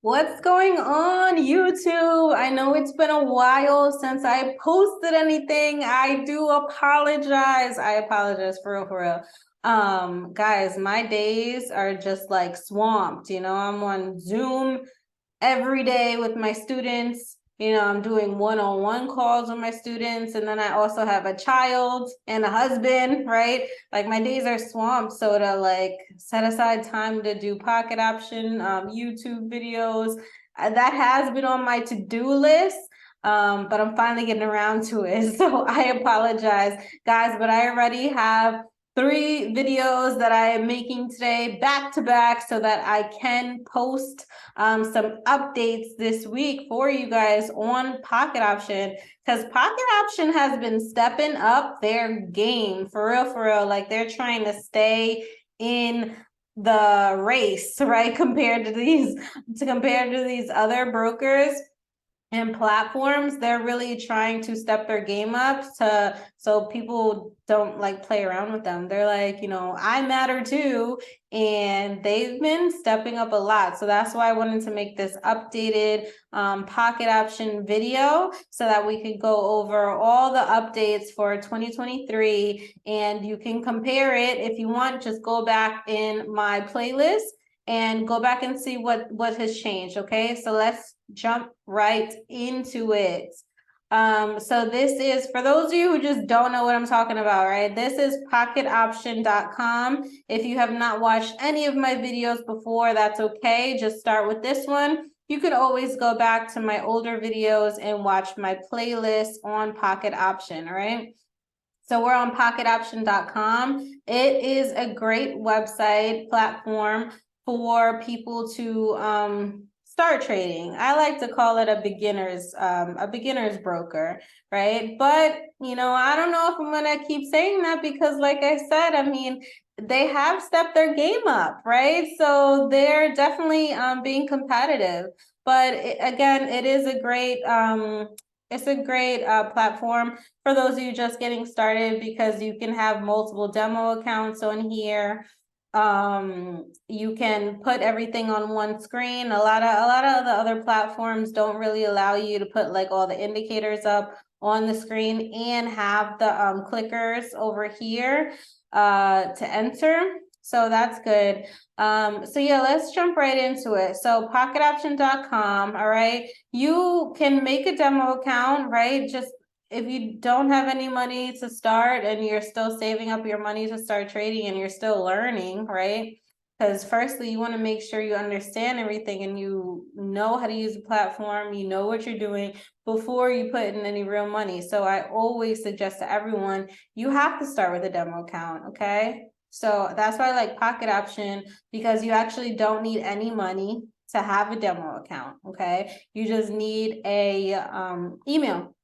What's going on, YouTube? I know it's been a while since I posted anything. I do apologize. I apologize for real, for real. Guys, my days are just like swamped. I'm on Zoom every day with my students. I'm doing one-on-one calls with my students, and then I also have a child and a husband, right? Like my days are swamped, so to like set aside time to do pocket option YouTube videos, that has been on my to-do list. But I'm finally getting around to it. So I apologize, guys, but I already have 3 videos that I am making today back to back so that I can post some updates this week for you guys on Pocket Option, because Pocket Option has been stepping up their game for real, for real. Like they're trying to stay in the race, right? Compared to these other brokers and platforms. They're really trying to step their game up so people don't like play around with them. They're like, I matter too, and they've been stepping up a lot. So that's why I wanted to make this updated pocket option video so that we could go over all the updates for 2023, and you can compare it. If you want, just go back in my playlist and go back and see what has changed. Okay, so let's jump right into it. So this is, for those of you who just don't know what I'm talking about, right? This is pocketoption.com. If you have not watched any of my videos before, that's okay. Just start with this one. You could always go back to my older videos and watch my playlist on Pocket Option, all right? So we're on pocketoption.com. It is a great website platform for people to start trading. I like to call it a beginner's broker, right? But I don't know if I'm gonna keep saying that because, like I said, I mean, they have stepped their game up, right? So they're definitely being competitive. But again, it is a great it's a great platform for those of you just getting started, because you can have multiple demo accounts on here. You can put everything on one screen. A lot of the other platforms don't really allow you to put like all the indicators up on the screen and have the clickers over here to enter. So that's good. So yeah, let's jump right into it. So pocketoption.com, all right. You can make a demo account, right? Just if you don't have any money to start and you're still saving up your money to start trading and you're still learning, right? Because firstly, you want to make sure you understand everything and you know how to use the platform, you know what you're doing before you put in any real money. So I always suggest to everyone, you have to start with a demo account, okay? So that's why I like Pocket Option, because you actually don't need any money to have a demo account, okay? You just need a email.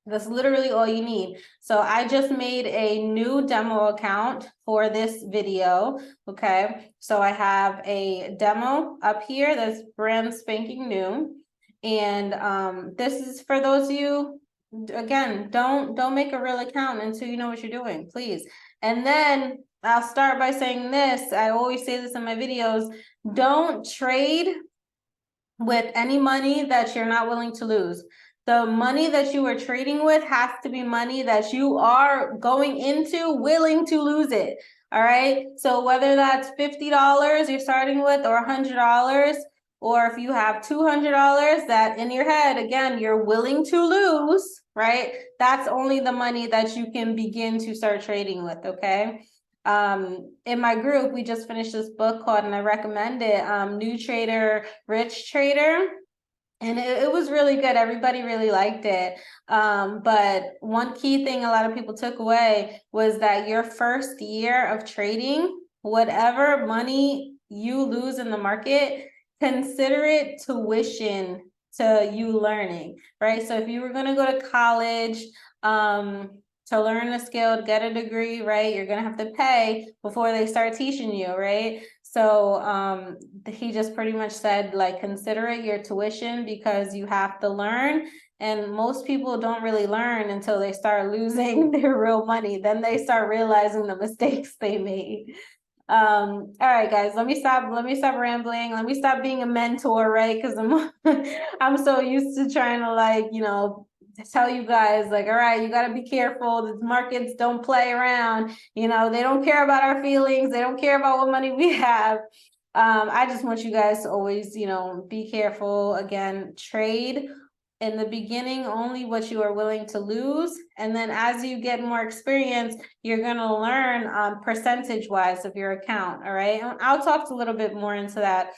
That's literally all you need. So I just made a new demo account for this video, okay? So I have a demo up here that's brand spanking new. And this is for those of you, again, don't make a real account until you know what you're doing, please. And then I'll start by saying this. I always say this in my videos. Don't trade with any money that you're not willing to lose. The money that you are trading with has to be money that you are going into willing to lose it. All right. So whether that's $50 you're starting with, or $100, or if you have $200 that in your head, again, you're willing to lose, right? That's only the money that you can begin to start trading with. Okay. In my group, we just finished this book called, and I recommend it, New Trader, Rich Trader. And it was really good. Everybody really liked it. But one key thing a lot of people took away was that your first year of trading, whatever money you lose in the market, consider it tuition to you learning, right? So if you were going to go to college, to learn a skill, to get a degree, right, you're going to have to pay before they start teaching you, right? So he just pretty much said, like, consider it your tuition, because you have to learn. And most people don't really learn until they start losing their real money. Then they start realizing the mistakes they made. All right, guys, let me stop rambling. Let me stop being a mentor, right? Because I'm I'm so used to trying to like, tell you guys like, all right, you got to be careful. The markets don't play around. They don't care about our feelings. They don't care about what money we have. I just want you guys to always, be careful. Again, trade in the beginning only what you are willing to lose, and then as you get more experience, you're going to learn percentage wise of your account. All right, and I'll talk a little bit more into that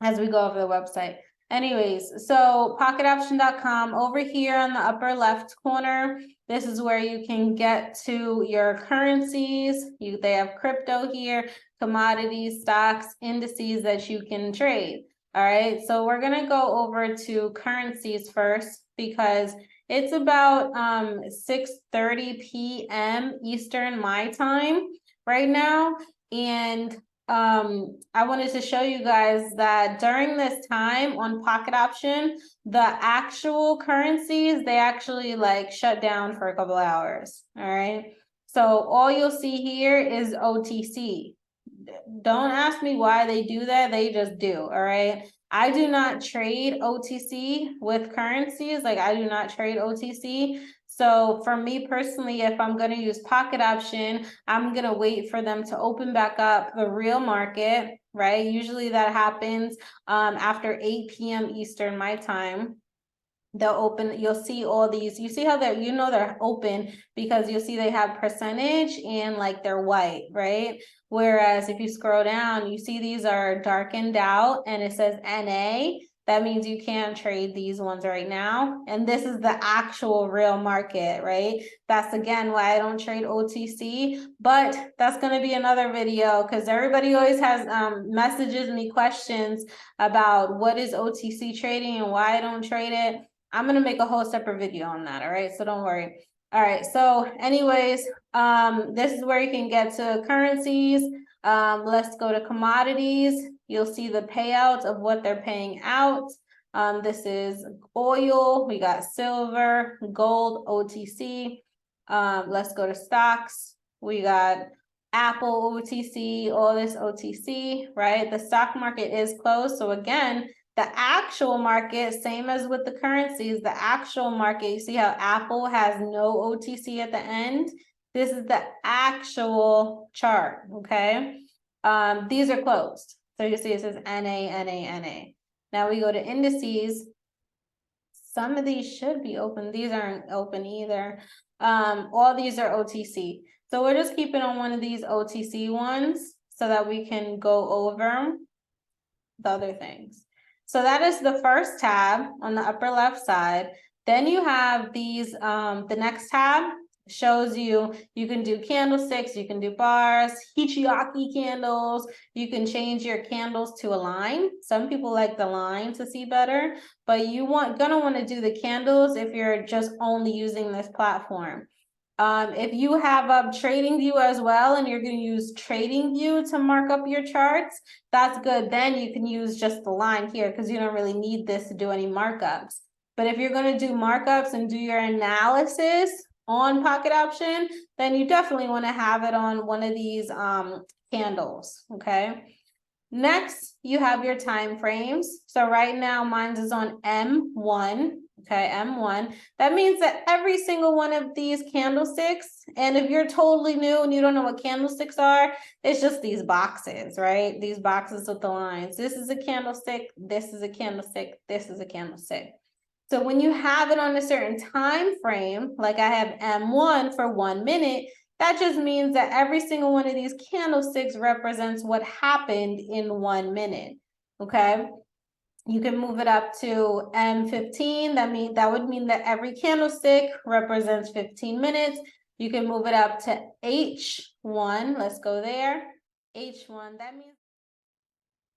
as we go over the website. Anyways, so pocketoption.com, over here on the upper left corner, this is where you can get to your currencies. They have crypto here, commodities, stocks, indices that you can trade. All right, so we're gonna go over to currencies first because it's about 6:30 p.m. Eastern my time right now, and I wanted to show you guys that during this time on Pocket Option, the actual currencies, they actually like shut down for a couple hours. All right, so all you'll see here is OTC. Don't ask me why they do that. They just do. All right. I do not trade OTC with currencies. Like I do not trade OTC. So for me personally, if I'm going to use Pocket Option, I'm going to wait for them to open back up the real market, right? Usually that happens after 8 p.m. Eastern my time. They'll open, you'll see all these, you see how they're, they're open because you'll see they have percentage and like they're white, right? Whereas if you scroll down, you see these are darkened out and it says NA. That means you can't trade these ones right now. And this is the actual real market, right? That's again why I don't trade OTC, but that's going to be another video because everybody always has messages me questions about what is OTC trading and why I don't trade it. I'm going to make a whole separate video on that. All right. So don't worry. All right. So anyways, this is where you can get to currencies. Let's go to commodities. You'll see the payouts of what they're paying out. This is oil. We got silver, gold, OTC. Let's go to stocks. We got Apple OTC, all this OTC, right? The stock market is closed. So again, the actual market, same as with the currencies, the actual market, you see how Apple has no OTC at the end? This is the actual chart, okay? These are closed. So you see it says NA, NA, NA. Now we go to indices. Some of these should be open. These aren't open either. All these are OTC. So we're just keeping on one of these OTC ones so that we can go over the other things. So that is the first tab on the upper left side. Then you have these, the next tab shows you can do candlesticks, you can do bars, Hichiaki candles, you can change your candles to a line. Some people like the line to see better, but gonna want to do the candles if you're just only using this platform. If you have TradingView as well and you're going to use TradingView to mark up your charts, that's good. Then you can use just the line here because you don't really need this to do any markups. But if you're going to do markups and do your analysis on Pocket Option, then you definitely want to have it on one of these candles, okay? Next, you have your time frames. So right now, mine is on M1. Okay, M1. That means that every single one of these candlesticks, and if you're totally new and you don't know what candlesticks are, it's just these boxes, right? These boxes with the lines. This is a candlestick, this is a candlestick, this is a candlestick. So when you have it on a certain time frame, like I have M1 for 1 minute, that just means that every single one of these candlesticks represents what happened in 1 minute, okay? You can move it up to M15. That would mean that every candlestick represents 15 minutes. You can move it up to H1. Let's go there. H1, that means.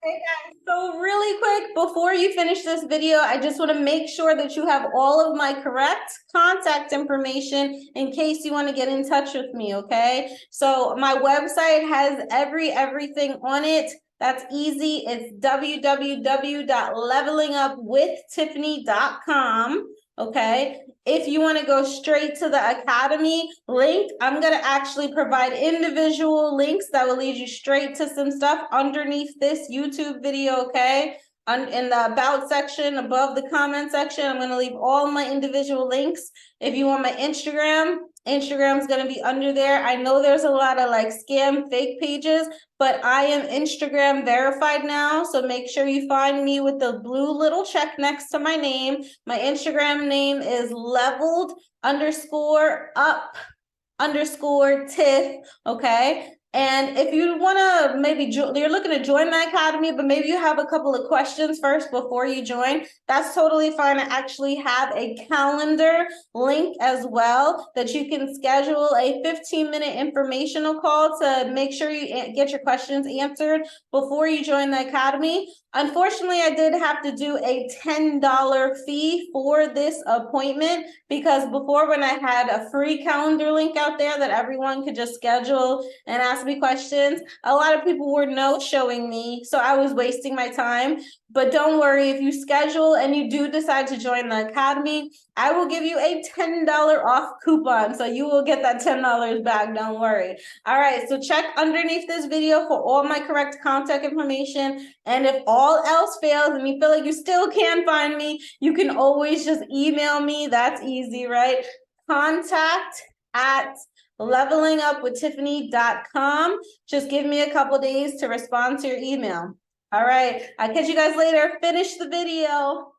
Hey guys, so really quick, before you finish this video, I just want to make sure that you have all of my correct contact information in case you want to get in touch with me, okay? So my website has everything on it. That's easy. It's www.levelingupwithtiffany.com. Okay, if you want to go straight to the Academy link, I'm going to actually provide individual links that will lead you straight to some stuff underneath this YouTube video, okay? In the about section, above the comment section, I'm going to leave all my individual links. If you want my Instagram's going to be under there. I know there's a lot of like scam fake pages, but I am Instagram verified now. So make sure you find me with the blue little check next to my name. My Instagram name is leveled_up_Tiff. Okay. And if you want to maybe you're looking to join my academy, but maybe you have a couple of questions first before you join, that's totally fine. I actually have a calendar link as well that you can schedule a 15-minute informational call to make sure you get your questions answered before you join the academy. Unfortunately, I did have to do a $10 fee for this appointment because before, when I had a free calendar link out there that everyone could just schedule and ask me questions, a lot of people were no-showing me, so I was wasting my time. But don't worry, if you schedule and you do decide to join the academy, I will give you a $10 off coupon, so you will get that $10 back, don't worry. All right, so check underneath this video for all my correct contact information, and if all else fails and you feel like you still can't find me, you can always just email me. That's easy, right? contact@levelingupwithtiffany.com. Just give me a couple days to respond to your email. All right, I'll catch you guys later. Finish the video.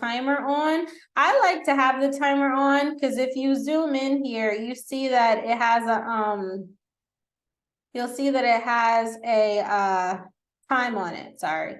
Timer on. I like to have the timer on because if you zoom in here, you see that it has a you'll see that it has a time on it. Sorry.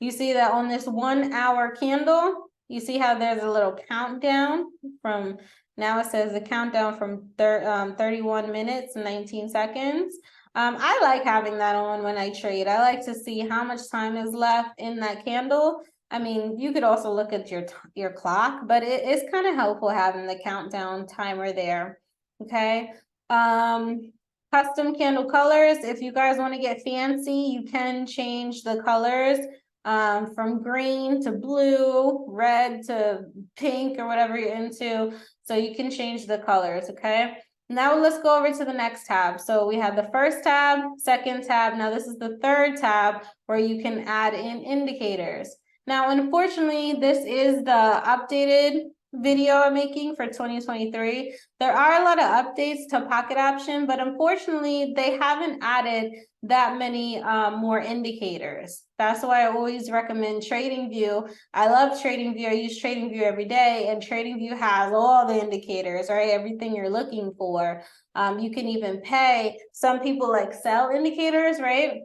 You see that on this 1 hour candle, you see how there's a little countdown from now. It says the countdown from 31 minutes and 19 seconds. I like having that on when I trade. I like to see how much time is left in that candle. I mean, you could also look at your clock, but it's kind of helpful having the countdown timer there. Okay. Custom candle colors. If you guys want to get fancy, you can change the colors from green to blue, red to pink, or whatever you're into. So you can change the colors, okay? Now let's go over to the next tab. So we have the first tab, second tab. Now this is the third tab where you can add in indicators. Now, unfortunately, this is the updated video I'm making for 2023. There are a lot of updates to pocket option, but unfortunately, they haven't added that many more indicators. That's why I always recommend TradingView. I love TradingView. I use TradingView every day, and TradingView has all the indicators, right? Everything you're looking for. You can even pay. Some people like sell indicators, right?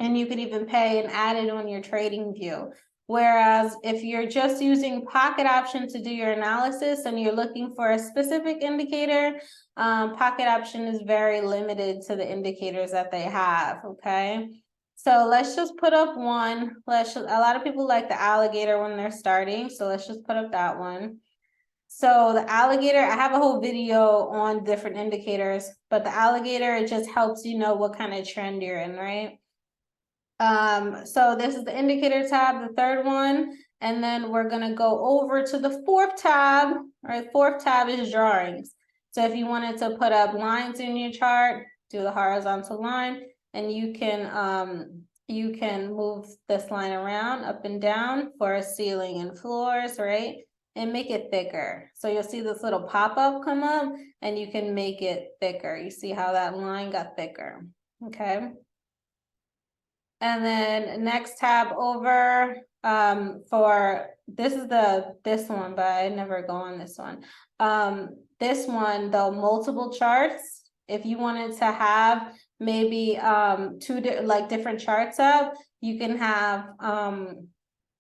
And you can even pay and add it on your TradingView. Whereas if you're just using pocket option to do your analysis and you're looking for a specific indicator, pocket option is very limited to the indicators that they have, okay? So let's just put up one. A lot of people like the alligator when they're starting, so let's just put up that one. So the alligator, I have a whole video on different indicators, but the alligator, it just helps you know what kind of trend you're in, right? So this is the indicator tab, the third one, and then we're gonna go over to the fourth tab. Right, fourth tab is drawings. So if you wanted to put up lines in your chart, do the horizontal line, and you can move this line around up and down for a ceiling and floors, right? And make it thicker. So you'll see this little pop-up come up, and you can make it thicker. You see how that line got thicker, okay? And then next tab over for this one, but I never go on this one. This one, the multiple charts. If you wanted to have maybe two different charts up, you can have I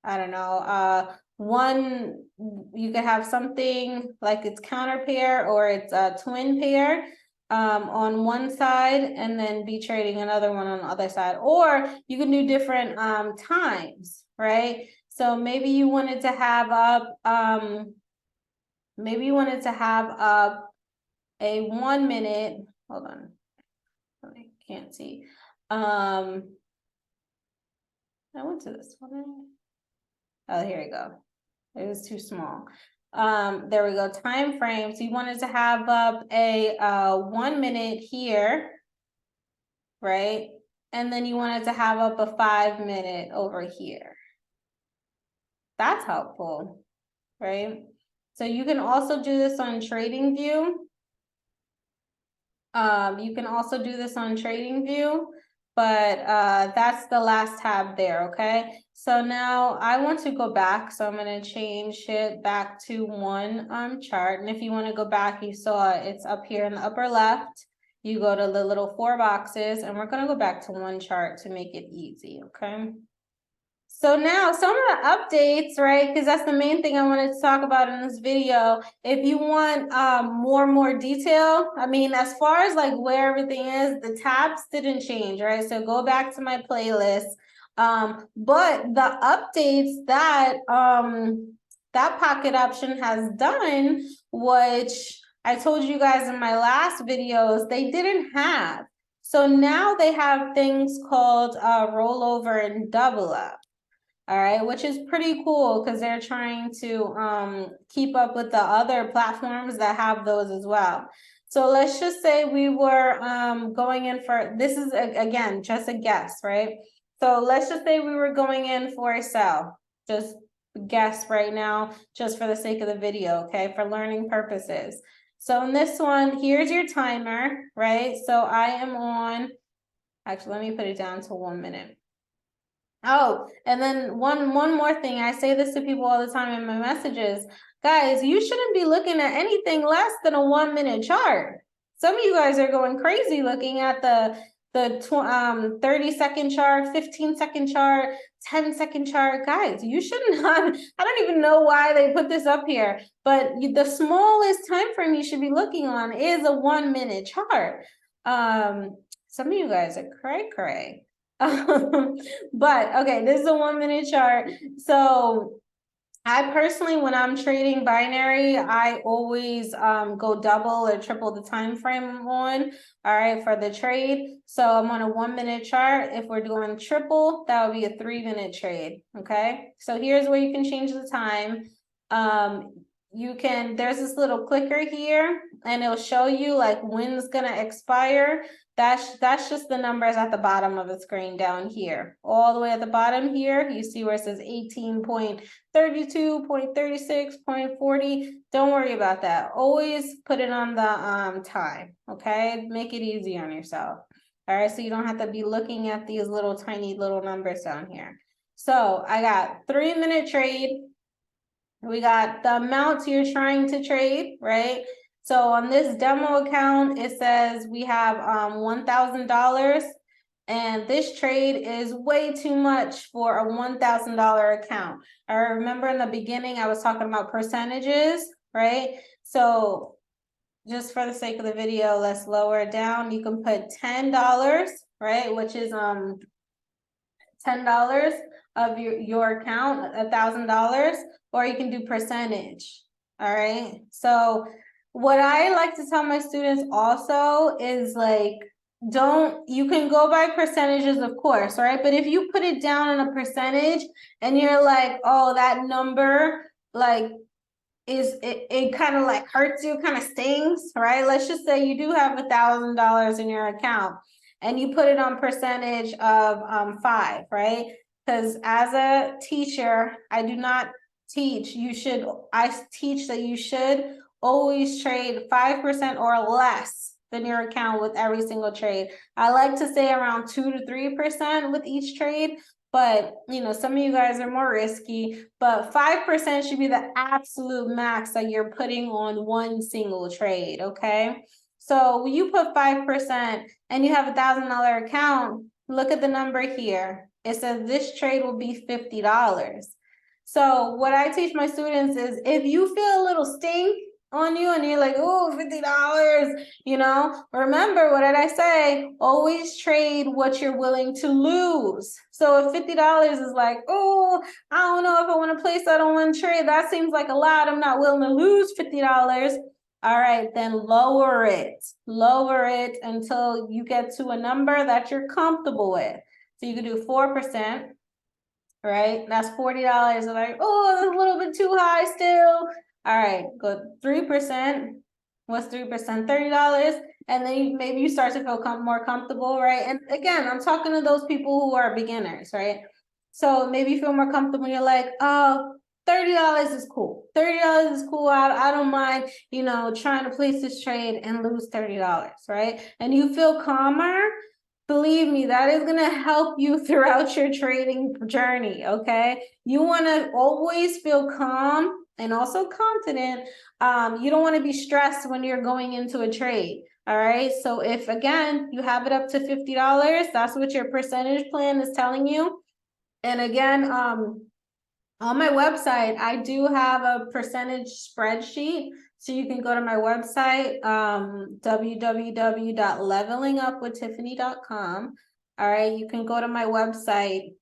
don't know, one, you could have something like it's counter pair or it's a twin pair on one side and then be trading another one on the other side, or you can do different times, right? So maybe you wanted to have up a 1 minute, hold on, I can't see. I went to this one. Oh, here we go. It was too small. There we go, time frame. So you wanted to have up a 1 minute here, right? And then you wanted to have up a 5 minute over here. That's helpful, right? So you can also do this on TradingView. You can also do this on TradingView, but that's the last tab there, okay? So now I want to go back, so I'm going to change it back to one chart. And if you want to go back, you saw it's up here in the upper left. You go to the little 4 boxes, and we're going to go back to one chart to make it easy, okay? So now some of the updates, right? Because that's the main thing I wanted to talk about in this video. If you want more detail, I mean, as far as like where everything is, the tabs didn't change, right? So go back to my playlist. But the updates that that pocket option has done, which I told you guys in my last videos, they didn't have. So now they have things called rollover and double up. All right, which is pretty cool because they're trying to keep up with the other platforms that have those as well. So let's just say we were going in for, this is again just a guess, right? So let's just say we were going in for a sell, just guess right now, just for the sake of the video, okay, for learning purposes. So in this one, here's your timer, right? So I am on, actually, let me put it down to 1 minute. Oh, and then one more thing. I say this to people all the time in my messages. Guys, you shouldn't be looking at anything less than a 1 minute chart. Some of you guys are going crazy looking at the 30-second chart, 15-second chart, 10-second chart. Guys, you should not, I don't even know why they put this up here, but the smallest time frame you should be looking on is a 1 minute chart. Some of you guys are cray. But okay, this is a 1 minute chart. So I personally, when I'm trading binary, I always go double or triple the time frame I'm on, all right, for the trade. So I'm on a 1 minute chart. If we're doing triple, that would be a 3 minute trade, okay? So here's where you can change the time. You can, there's this little clicker here, and it'll show you like when it's gonna expire. That's just the numbers at the bottom of the screen down here. All the way at the bottom here, you see where it says 18.32, 0.36, 0.40. Don't worry about that. Always put it on the time, okay? Make it easy on yourself. All right, so you don't have to be looking at these little tiny little numbers down here. So I got 3 minute trade. We got the amounts you're trying to trade, right? So on this demo account, it says we have $1,000, and this trade is way too much for a $1,000 account. I remember in the beginning, I was talking about percentages, right? So just for the sake of the video, let's lower it down. You can put $10, right? Which is $10 of your account, $1,000, or you can do percentage. All right. So what I like to tell my students also is like, you can go by percentages, of course, right? But if you put it down in a percentage and you're like, oh, that number, like, it kind of like hurts you, kind of stings, right? Let's just say you do have $1,000 in your account and you put it on percentage of 5, right? Because as a teacher, I do not teach, I teach that you should always trade 5% or less than your account with every single trade. I like to say around 2 to 3% with each trade, but you know, some of you guys are more risky, but 5% should be the absolute max that you're putting on one single trade, okay? So when you put 5% and you have $1,000 account, look at the number here. It says this trade will be $50. So what I teach my students is if you feel a little sting on you and you're like, oh, $50, you know, remember, what did I say? Always trade what you're willing to lose. So if $50 is like, oh, I don't know if I want to place that on one trade, that seems like a lot, I'm not willing to lose $50. All right, then lower it until you get to a number that you're comfortable with. So you can do 4%, right? That's $40. Like, oh, that's a little bit too high still. All right, go 3%. What's 3%? $30. And then maybe you start to feel more comfortable, right? And again, I'm talking to those people who are beginners, right? So maybe you feel more comfortable. You're like, oh, $30 is cool. $30 is cool. I don't mind, trying to place this trade and lose $30, right? And you feel calmer. Believe me, that is going to help you throughout your trading journey, okay? You want to always feel calm and also confident. You don't want to be stressed when you're going into a trade, all right? So if, again, you have it up to $50, that's what your percentage plan is telling you. And again, on my website, I do have a percentage spreadsheet. So you can go to my website, www.levelingupwithtiffany.com. All right, you can go to my website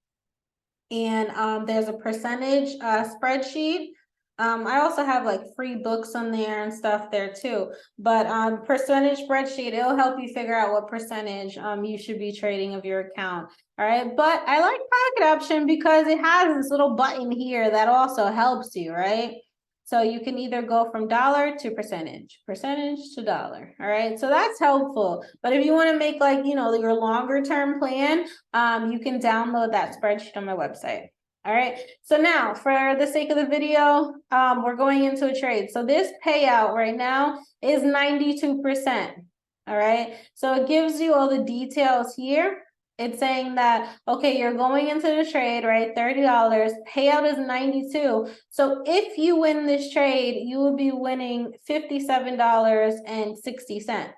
and there's a percentage spreadsheet. I also have like free books on there and stuff there too. But percentage spreadsheet, it'll help you figure out what percentage you should be trading of your account. All right, but I like pocket option because it has this little button here that also helps you, right? So you can either go from dollar to percentage to dollar. All right, so that's helpful. But if you want to make like, your longer term plan, you can download that spreadsheet on my website. All right, so now for the sake of the video, we're going into a trade. So this payout right now is 92%. All right, so it gives you all the details here. It's saying that, okay, you're going into the trade, right? $30, payout is 92. So if you win this trade, you will be winning $57.60.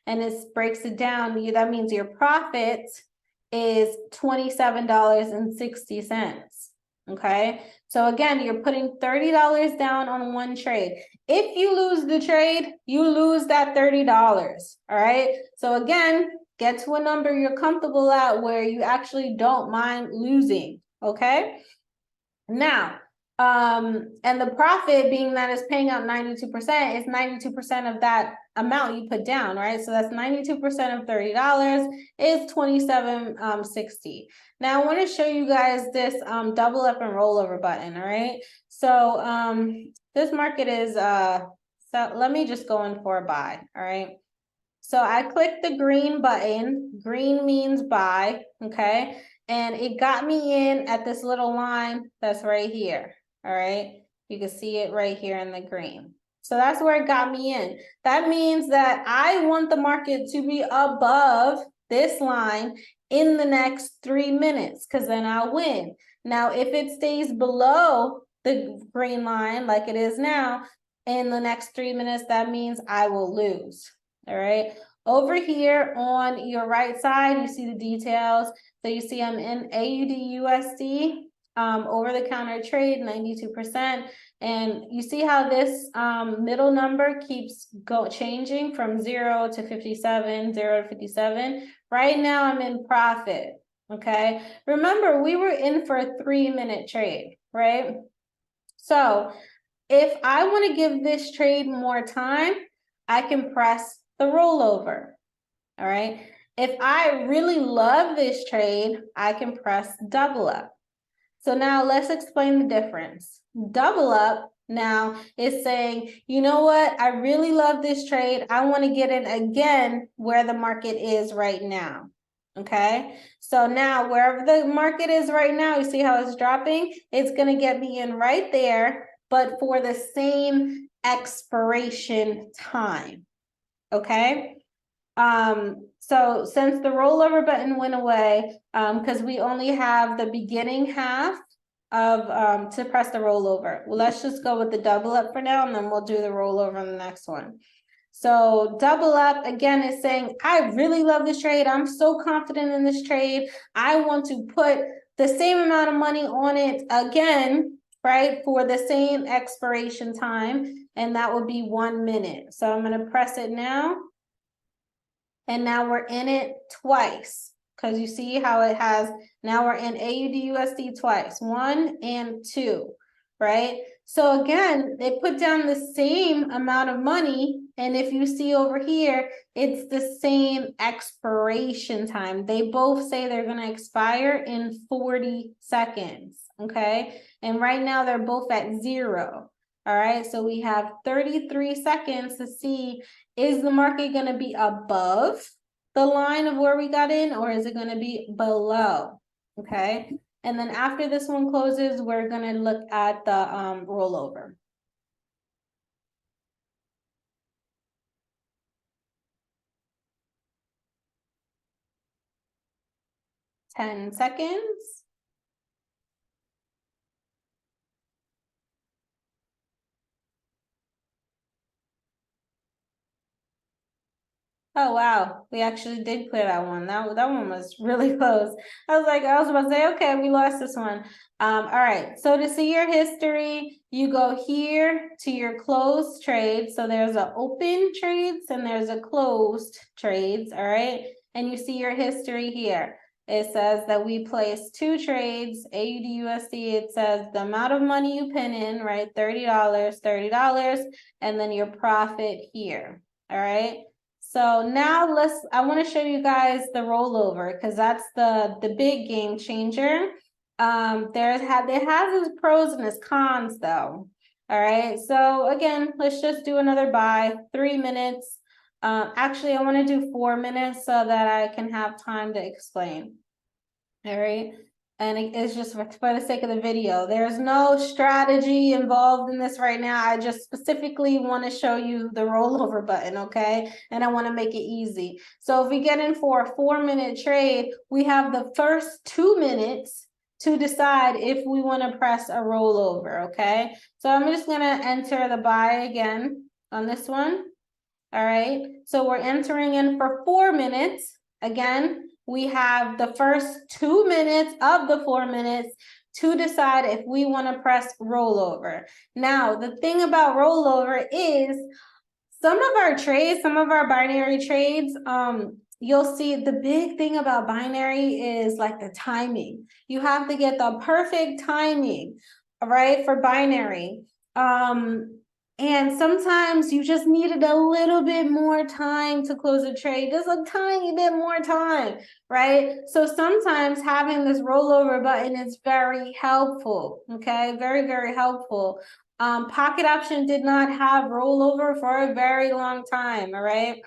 And this breaks it down. That means your profit is $27.60. Okay, so again, you're putting $30 down on one trade. If you lose the trade, you lose that $30. All right, so again, get to a number you're comfortable at where you actually don't mind losing. Okay, now and the profit, being that it's paying out 92%, is 92% of that amount you put down, right? So that's 92% of $30 is $27.60. Now I want to show you guys this double up and rollover button. All right, so this market is so let me just go in for a buy. All right, so I clicked the green button. Green means buy, okay? And it got me in at this little line that's right here. All right, you can see it right here in the green. So that's where it got me in. That means that I want the market to be above this line in the next 3 minutes, because then I'll win. Now, if it stays below the green line like it is now in the next 3 minutes, that means I will lose. All right, over here on your right side, you see the details. So you see I'm in AUD USD, over the counter trade, 92%. And you see how this middle number keeps changing from 0 to 57, 0 to 57. Right now I'm in profit, okay? Remember, we were in for a 3-minute trade, right? So if I want to give this trade more time, I can press the rollover. All right, if I really love this trade, I can press double up. So now let's explain the difference. Double up now is saying, you know what, I really love this trade. I want to get in again where the market is right now. Okay, so now wherever the market is right now, you see how it's dropping? It's going to get me in right there, but for the same expiration time. Okay, so since the rollover button went away, because we only have the beginning half of to press the rollover. Well, let's just go with the double up for now, and then we'll do the rollover on the next one. So double up again is saying, I really love this trade. I'm so confident in this trade. I want to put the same amount of money on it again, right, for the same expiration time, and that would be 1 minute. So I'm going to press it now. And now we're in it twice, because you see how it has, now we're in AUD USD twice, 1 and 2, right? So again, they put down the same amount of money And if you see over here, it's the same expiration time. They both say they're going to expire in 40 seconds. Okay. And right now they're both at 0. All right. So we have 33 seconds to see, is the market going to be above the line of where we got in, or is it going to be below? Okay. And then after this one closes, we're going to look at the rollover. 10 seconds. Oh wow, we actually did clear that one. That one was really close. I was about to say, okay, we lost this one. All right. So to see your history, you go here to your closed trades. So there's a open trades and there's a closed trades. All right. And you see your history here. It says that we placed 2 trades, AUD USD. It says the amount of money you pin in, right? $30, and then your profit here. All right. So now I want to show you guys the rollover, because that's the big game changer. It has its pros and its cons though. All right. So again, let's just do another buy, 3 minutes. Actually, I want to do 4 minutes so that I can have time to explain. All right. And it's just for the sake of the video. There's no strategy involved in this right now. I just specifically want to show you the rollover button, okay? And I want to make it easy. So if we get in for a 4-minute trade, we have the first 2 minutes to decide if we want to press a rollover, okay? So I'm just going to enter the buy again on this one. All right. So we're entering in for 4 minutes. Again, we have the first 2 minutes of the 4 minutes to decide if we want to press rollover. Now, the thing about rollover is some of our trades, some of our binary trades, you'll see the big thing about binary is like the timing. You have to get the perfect timing, right, for binary. And sometimes you just needed a little bit more time to close a trade, just a tiny bit more time, right? So sometimes having this rollover button is very helpful, okay? Very, very helpful. Pocket option did not have rollover for a very long time, all right?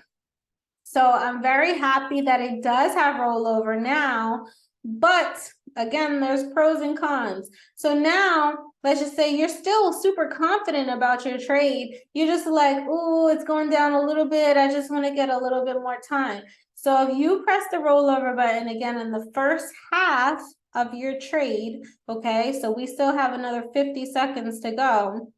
So I'm very happy that it does have rollover now, but again, there's pros and cons. So now, let's just say you're still super confident about your trade. You're just like, oh, it's going down a little bit. I just want to get a little bit more time. So if you press the rollover button again in the first half of your trade, okay, so we still have another 50 seconds to go,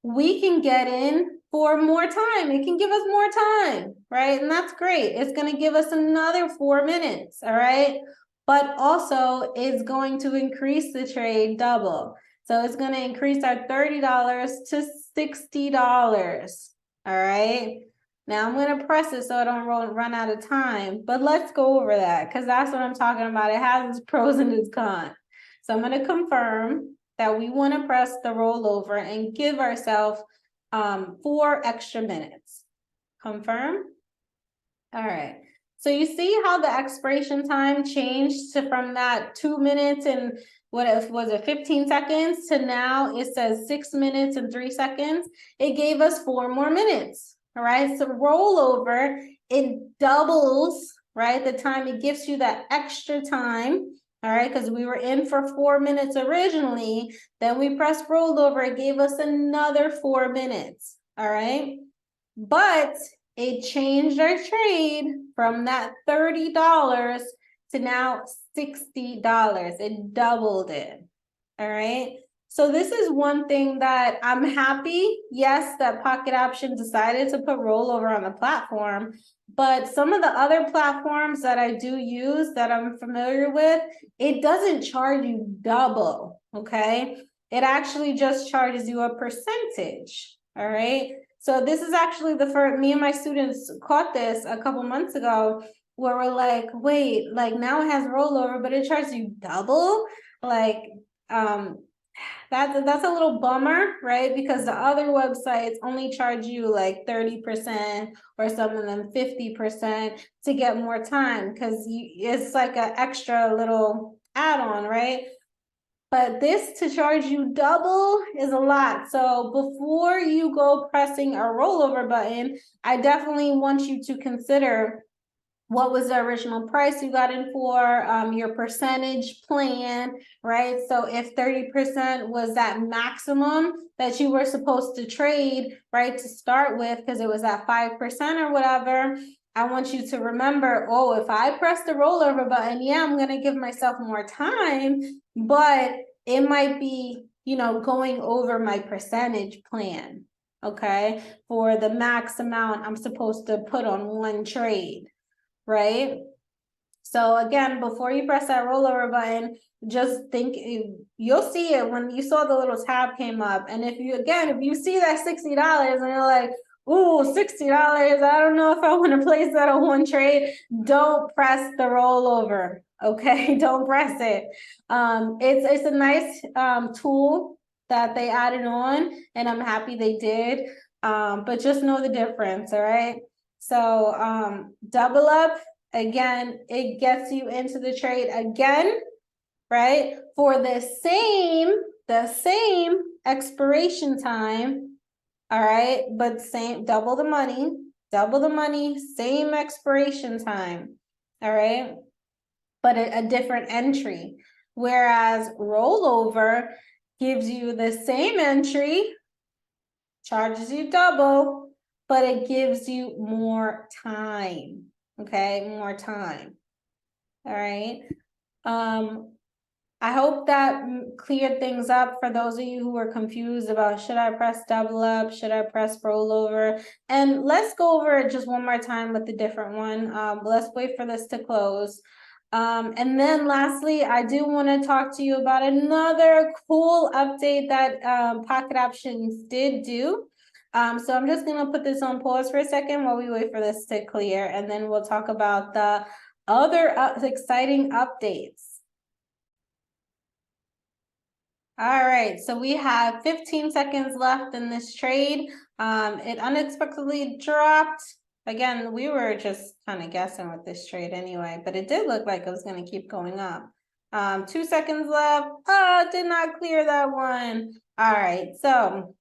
we can get in for more time. It can give us more time, right? And that's great. It's going to give us another 4 minutes, all right? But also it's going to increase the trade double. So it's going to increase our $30 to $60, all right? Now I'm going to press it so I don't run out of time, but let's go over that because that's what I'm talking about. It has its pros and its cons. So I'm going to confirm that we want to press the rollover and give ourselves 4 extra minutes. Confirm. All right. So you see how the expiration time changed from that 2 minutes and what was it, 15 seconds to now it says 6 minutes and 3 seconds. It gave us 4 more minutes. All right. So rollover, it doubles, right? The time, it gives you that extra time. All right, because we were in for 4 minutes originally, then we pressed rollover, it gave us another 4 minutes. All right, but it changed our trade from that $30 to now $60. It doubled it. All right. So this is one thing that I'm happy, yes, that Pocket Option decided to put rollover on the platform, but some of the other platforms that I do use that I'm familiar with, it doesn't charge you double, okay? It actually just charges you a percentage, all right? So this is actually the first, me and my students caught this a couple months ago where we're like, wait, like now it has rollover, but it charges you double? Like, That's a little bummer, right? Because the other websites only charge you like 30% or some of them 50% to get more time because it's like an extra little add-on, right? But this to charge you double is a lot. So before you go pressing a rollover button, I definitely want you to consider what was the original price you got in for, your percentage plan, right? So if 30% was that maximum that you were supposed to trade, right, to start with, because it was at 5% or whatever, I want you to remember, oh, if I press the rollover button, yeah, I'm going to give myself more time, but it might be, going over my percentage plan, okay, for the max amount I'm supposed to put on one trade, right? So again, before you press that rollover button, just think, you'll see it when you saw the little tab came up. And if you see that $60 and you're like, ooh, $60, I don't know if I want to place that on one trade, don't press the rollover, okay? Don't press it. It's a nice tool that they added on, and I'm happy they did. But just know the difference, all right? So double up, again, it gets you into the trade again, right? For the same expiration time, all right? But double the money, same expiration time, all right? But a different entry. Whereas rollover gives you the same entry, charges you double, but it gives you more time. Okay, more time. All right. I hope that cleared things up for those of you who were confused about should I press double up, should I press rollover, and let's go over it just one more time with the different one. Let's wait for this to close. And then lastly, I do want to talk to you about another cool update that Pocket Options did do. So I'm just going to put this on pause for a second while we wait for this to clear, and then we'll talk about the other exciting updates. All right, so we have 15 seconds left in this trade. It unexpectedly dropped. Again, we were just kind of guessing with this trade anyway, but it did look like it was going to keep going up. 2 seconds left. Oh, did not clear that one. All right, so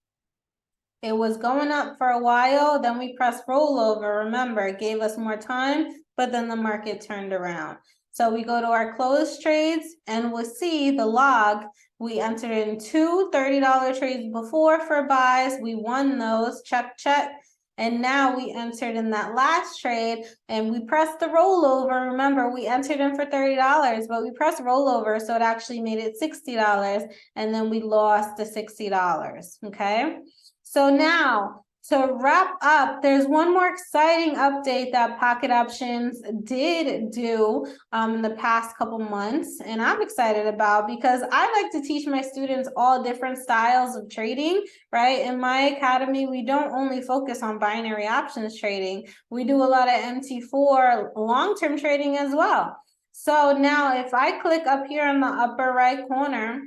it was going up for a while. Then we pressed rollover. Remember, it gave us more time, but then the market turned around. So we go to our closed trades and we'll see the log. We entered in two $30 trades before for buys. We won those, check, check. And now we entered in that last trade and we pressed the rollover. Remember, we entered in for $30, but we pressed rollover, so it actually made it $60. And then we lost the $60, okay? So now, to wrap up, there's one more exciting update that Pocket Options did do in the past couple months, and I'm excited about because I like to teach my students all different styles of trading, right? In my academy, we don't only focus on binary options trading. We do a lot of MT4 long-term trading as well. So now if I click up here in the upper right corner,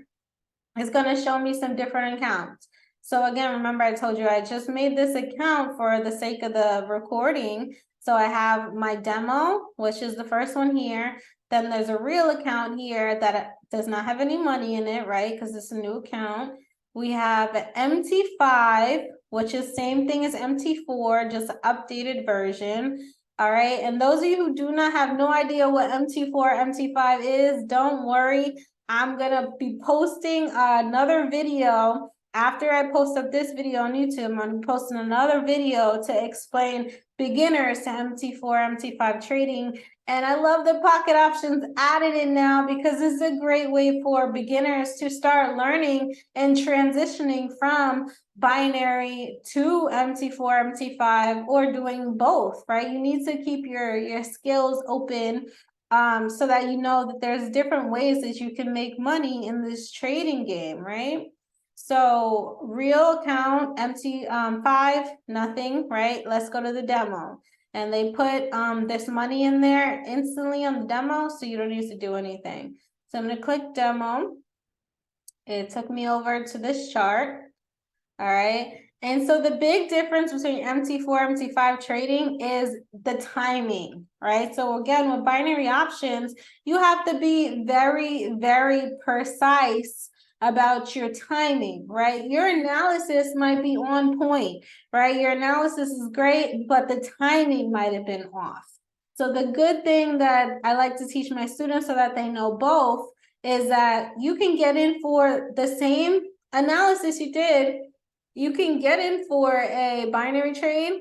it's going to show me some different accounts. So again, remember I told you I just made this account for the sake of the recording. So I have my demo, which is the first one here. Then there's a real account here that does not have any money in it, right? Because it's a new account. We have MT5, which is same thing as MT4, just an updated version. All right. And those of you who do not have no idea what MT4, MT5 is, don't worry. I'm going to be posting another video. After I post up this video on YouTube, I'm going to be posting another video to explain beginners to MT4, MT5 trading. And I love the Pocket Options added in now because this is a great way for beginners to start learning and transitioning from binary to MT4, MT5, or doing both, right? You need to keep your skills open so that you know that there's different ways that you can make money in this trading game, right? So real account, MT5, nothing, right? Let's go to the demo. And they put this money in there instantly on the demo, so you don't need to do anything. So I'm going to click demo. it took me over to this chart. All right. And so the big difference between MT4, MT5 trading is the timing, right? So again, with binary options, you have to be very, very precise about your timing, right? Your analysis might be on point, right? Your analysis is great, but the timing might have been off. So the good thing that I like to teach my students so that they know both is that you can get in for the same analysis you did. You can get in for a binary trade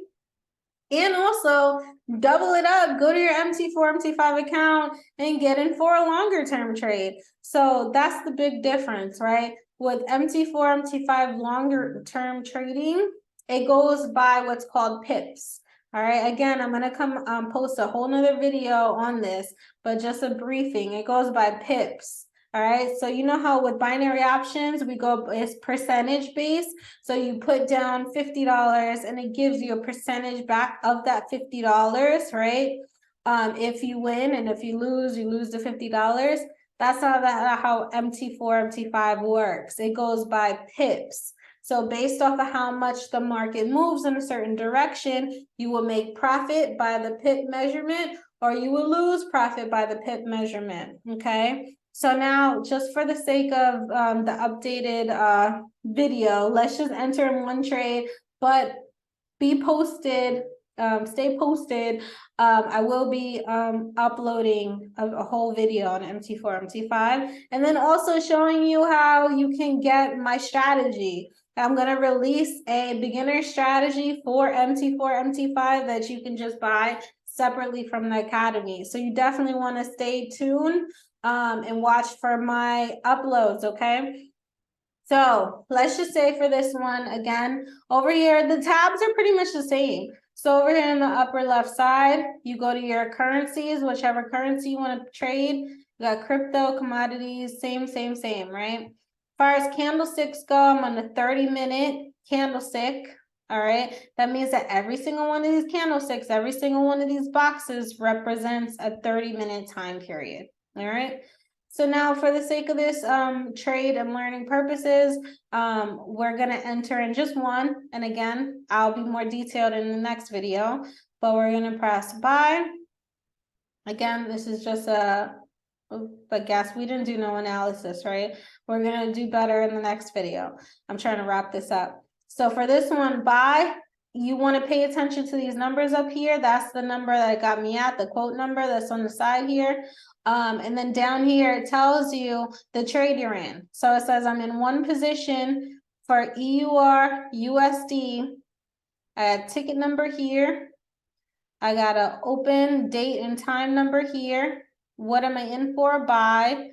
and also double it up, go to your MT4, MT5 account and get in for a longer term trade. So that's the big difference, right? With MT4, MT5 longer term trading, it goes by what's called pips. All right, again, I'm gonna come post a whole nother video on this, but just a briefing. It goes by pips. All right, so you know how with binary options, we go, it's percentage based. So you put down $50 and it gives you a percentage back of that $50, right? If you win, and if you lose the $50. That's how MT4, MT5 works. It goes by pips. So based off of how much the market moves in a certain direction, you will make profit by the pip measurement, or you will lose profit by the pip measurement, okay? So now, just for the sake of the updated video, let's just enter in one trade, but be posted, stay posted. I will be uploading a whole video on MT4, MT5, and then also showing you how you can get my strategy. I'm going to release a beginner strategy for MT4, MT5 that you can just buy separately from the academy. So you definitely want to stay tuned and watch for my uploads, okay? So let's just say for this one, again, over here, the tabs are pretty much the same. So over here in the upper left side, you go to your currencies, whichever currency you want to trade. You got crypto, commodities, same, right? As far as candlesticks go, I'm on the 30-minute candlestick. All right, that means that every single one of these candlesticks, every single one of these boxes represents a 30-minute time period. All right. So now for the sake of this trade and learning purposes, we're going to enter in just one. And again, I'll be more detailed in the next video, but we're going to press buy. Again, this is just I guess we didn't do no analysis, right? We're going to do better in the next video. I'm trying to wrap this up. So for this one, buy, you want to pay attention to these numbers up here. That's the number that got me at, the quote number that's on the side here. And then down here, it tells you the trade you're in. So it says I'm in one position for EUR USD. I had ticket number here. I got an open date and time number here. What am I in for? Buy.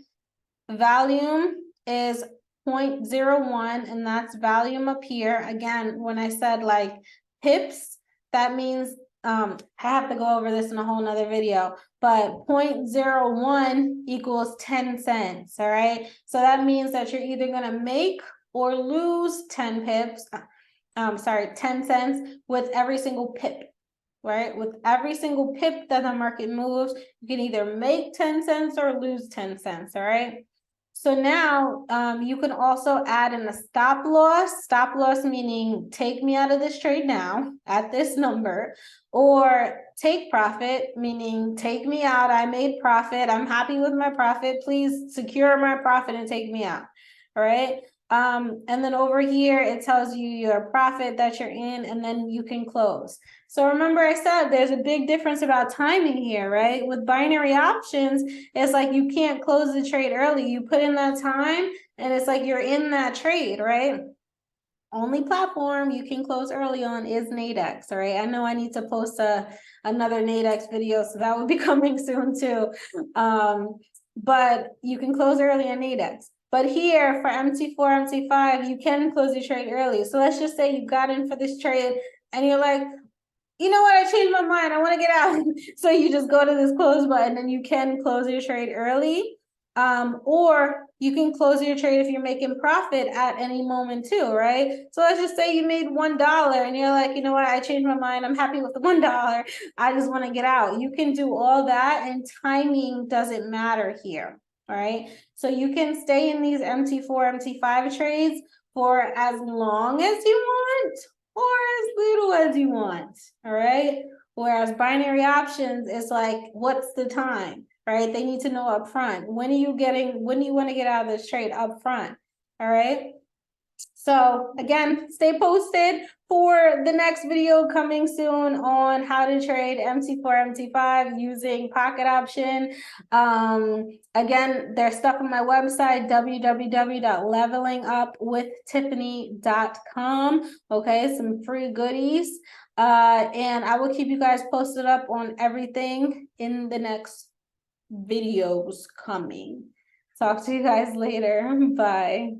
Volume is 0.01, and that's volume up here. Again, when I said like pips, that means I have to go over this in a whole nother video, but 0.01 equals 10 cents. All right. So that means that you're either going to make or lose 10 pips. 10 cents with every single pip. Right? With every single pip that the market moves, you can either make 10 cents or lose 10 cents. All right. So now you can also add in a stop loss meaning take me out of this trade now at this number, or take profit, meaning take me out, I made profit, I'm happy with my profit, please secure my profit and take me out. All right. And then over here, it tells you your profit that you're in, and then you can close. So remember I said there's a big difference about timing here, right? With binary options, it's like you can't close the trade early. You put in that time and it's like you're in that trade, right? Only platform you can close early on is Nadex, all right? I know I need to post another Nadex video, so that will be coming soon too. But you can close early on Nadex. But here for MT4, MT5, you can close your trade early. So let's just say you got in for this trade and you're like, you know what, I changed my mind, I want to get out. So you just go to this close button and you can close your trade early. Or you can close your trade if you're making profit at any moment too, right? So let's just say you made $1 and you're like, you know what, I changed my mind, I'm happy with the $1, I just want to get out. You can do all that, and timing doesn't matter here. All right, so you can stay in these MT4, MT5 trades for as long as you want or as little as you want. All right, whereas binary options is like, what's the time, right? They need to know up front. When do you want to get out of this trade up front? All right. So again, stay posted for the next video coming soon on how to trade MT4, MT5 using pocket option. Again, there's stuff on my website, www.levelingupwithtiffany.com. Okay, some free goodies. And I will keep you guys posted up on everything in the next videos coming. Talk to you guys later. Bye.